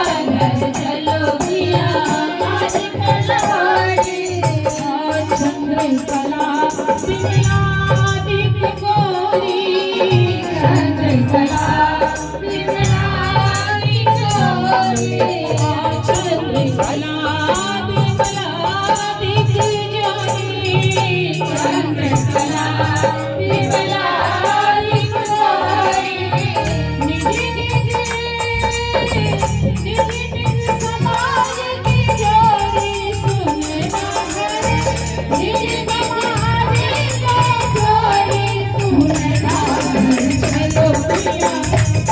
घर चलो भैया आज खलवाड़ी चंद्रकला बिमला दीप गोरी चंद्रकला बिमला दीप गोरी चंद्रकला बिमला दीप जोरी चंद्रकला बिमला दीप गोरी निज निज समाज की जोड़ी सुनना है निज समाज की जोड़ी सुनना है चलो भैया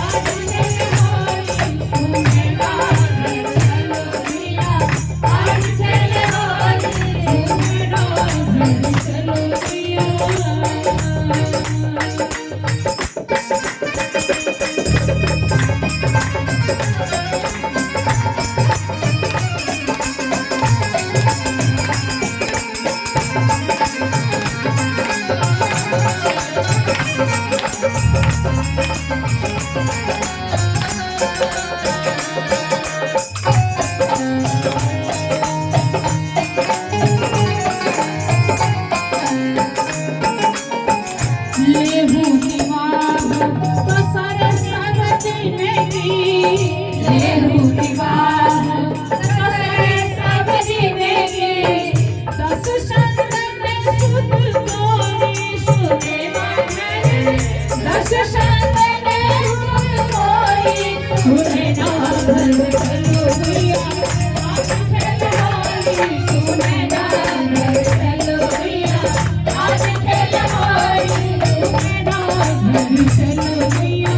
आज चलवाड़ी सुनना है चलो भैया आज चलवाड़ी सुनना है चलो भैया लेहू दीवार कसर सबज मेरी लेहू दीवार कसर सबज मेरी दस संतन सुत गोरी सुने माधर दस संतन सुत गोरी सुने नाधर चलो भैया आज खलवाड़ी सुने नाधर चलो भैया आज खलवाड़ी चलो भैया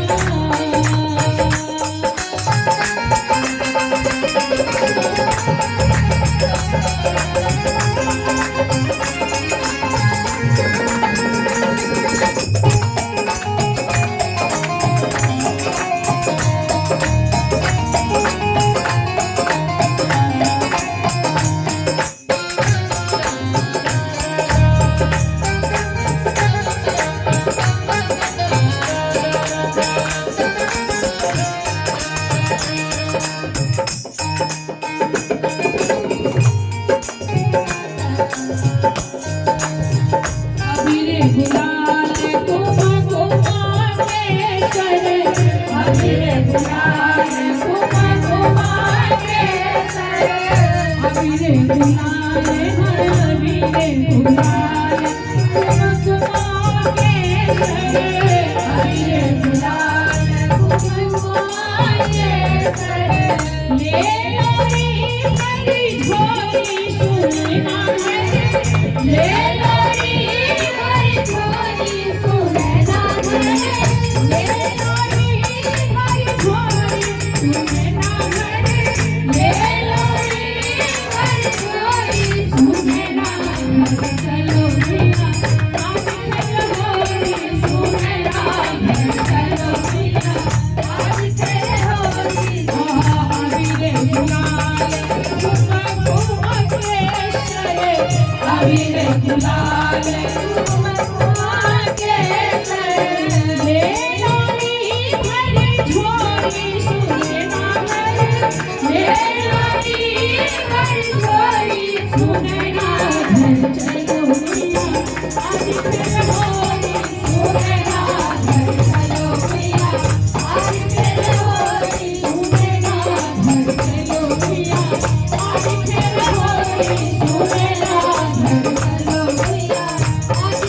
अबीरे गुलाल कुमा कुमा के सरे अबीरे गुलाल कुमा कुमा के सरे अबीरे गुलाल हर अबीरे गुलाल कुमा कुमा के सरे अबीरे गुलाल कुमा कुमा के सरे ले लोरी हरी झोली सुनना है ले लोरी हरी झोली सुनना है ले लोरी हरी झोली सुनना है ले लोरी हरी झोली सुनना है चलो भैया आज खलवाड़ी सुनना है चलो भैया आज खलवाड़ी अबीरे गुलाल कुमा कुमा के सरे अबीरे गुलाल कुमा कुमा के सरे ले लोरी भरी झोली सुनना है ले लोरी भरी झोली सुनना है चलो भैया आज खलवाड़ी सुनना है चलो भैया आज खलवाड़ी सुनना है चलो भैया आज खलवाड़ी सुनना है चलो भैया आज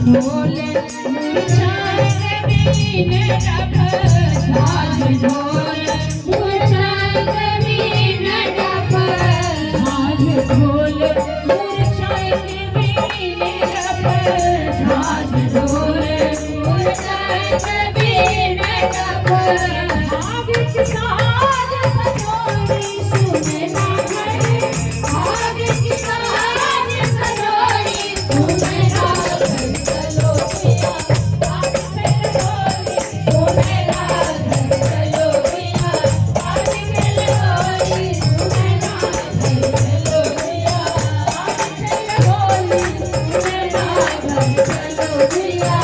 ढोले मुरझाए बीने डभ झाल ढोल मुरझाए बीने डभ झाल ढोल मुरझाए बीने डभ झाल ढोल मुरझाए बीने भाग्य की साज सजोरी सुने ना घर भाग्य की साज सजोरी सुने ना घर चलो भैया आज खेल होली सुने ना घर चलो भैया आज खेल होली सुने ना घर चलो भैया आज खेल होली सुने ना घर चलो भैया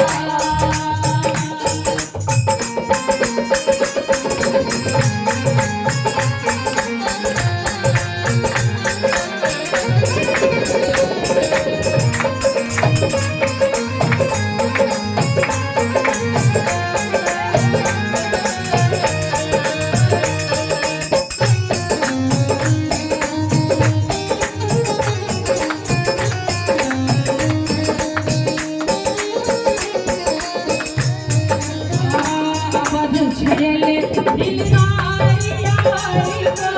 आवाज छयले दिलदारी यारी को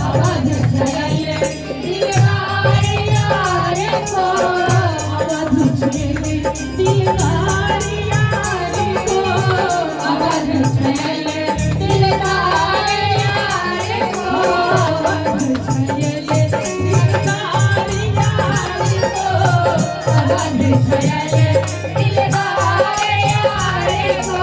आवाज छयले दिलदारी यारी को आवाज छयले दिलदारी यारी को आवाज छयले दिलदारी यारी को आवाज छयले दिलदारी यारी को आवाज छयले दिलदारी यारी को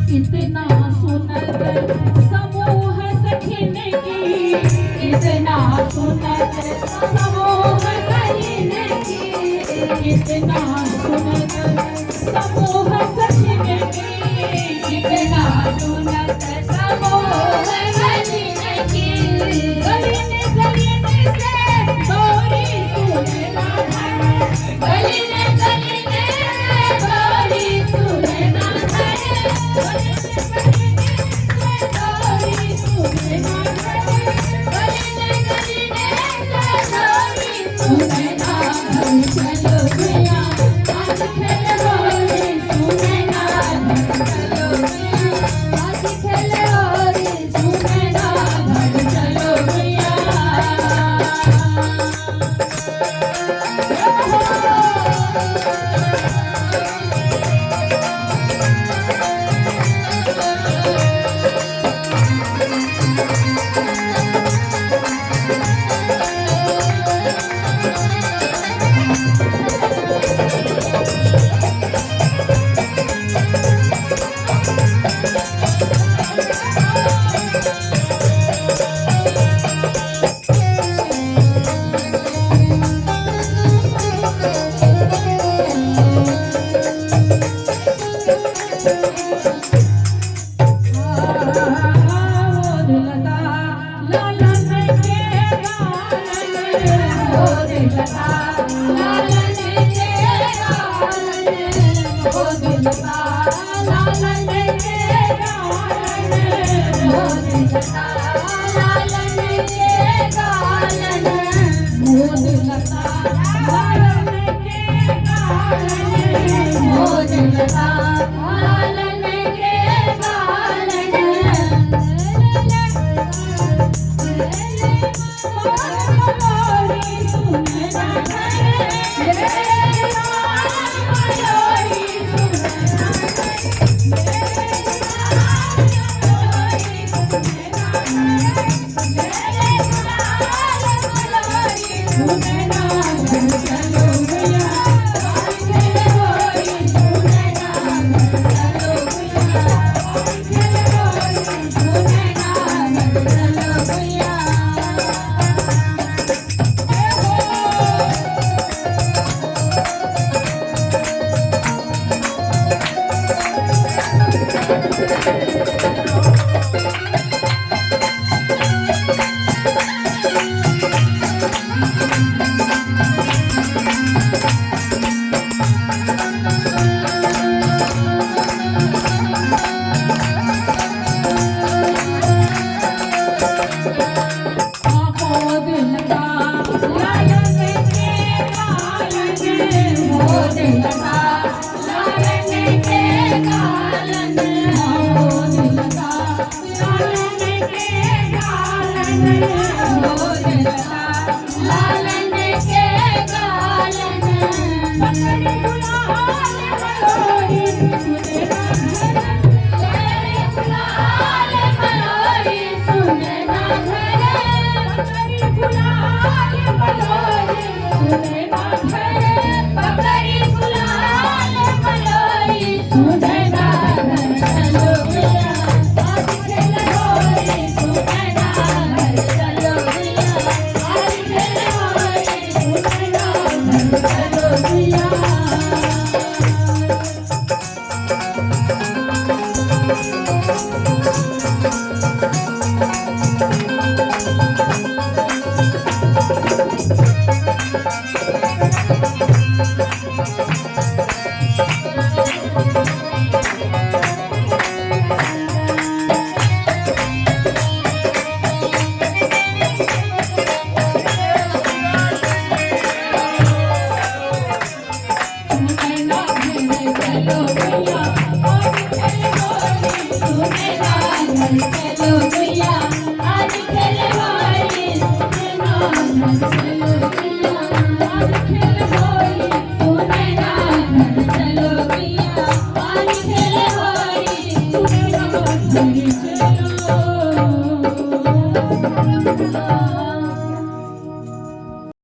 कितना सुनत समूह सजने की, कितना सुनत समूह सजने की। गलिन गलिन से गोरी सुनना है, गलिन गलिन से गोरी सुनना है, गलिन गलिन से गोरी सुनना है, गलिन गलिन से गोरी सुनना है। चलो भैया आज खेल होली सुनना है, चलो भैया आज खेल होली सुनना है, चलो भैया। आज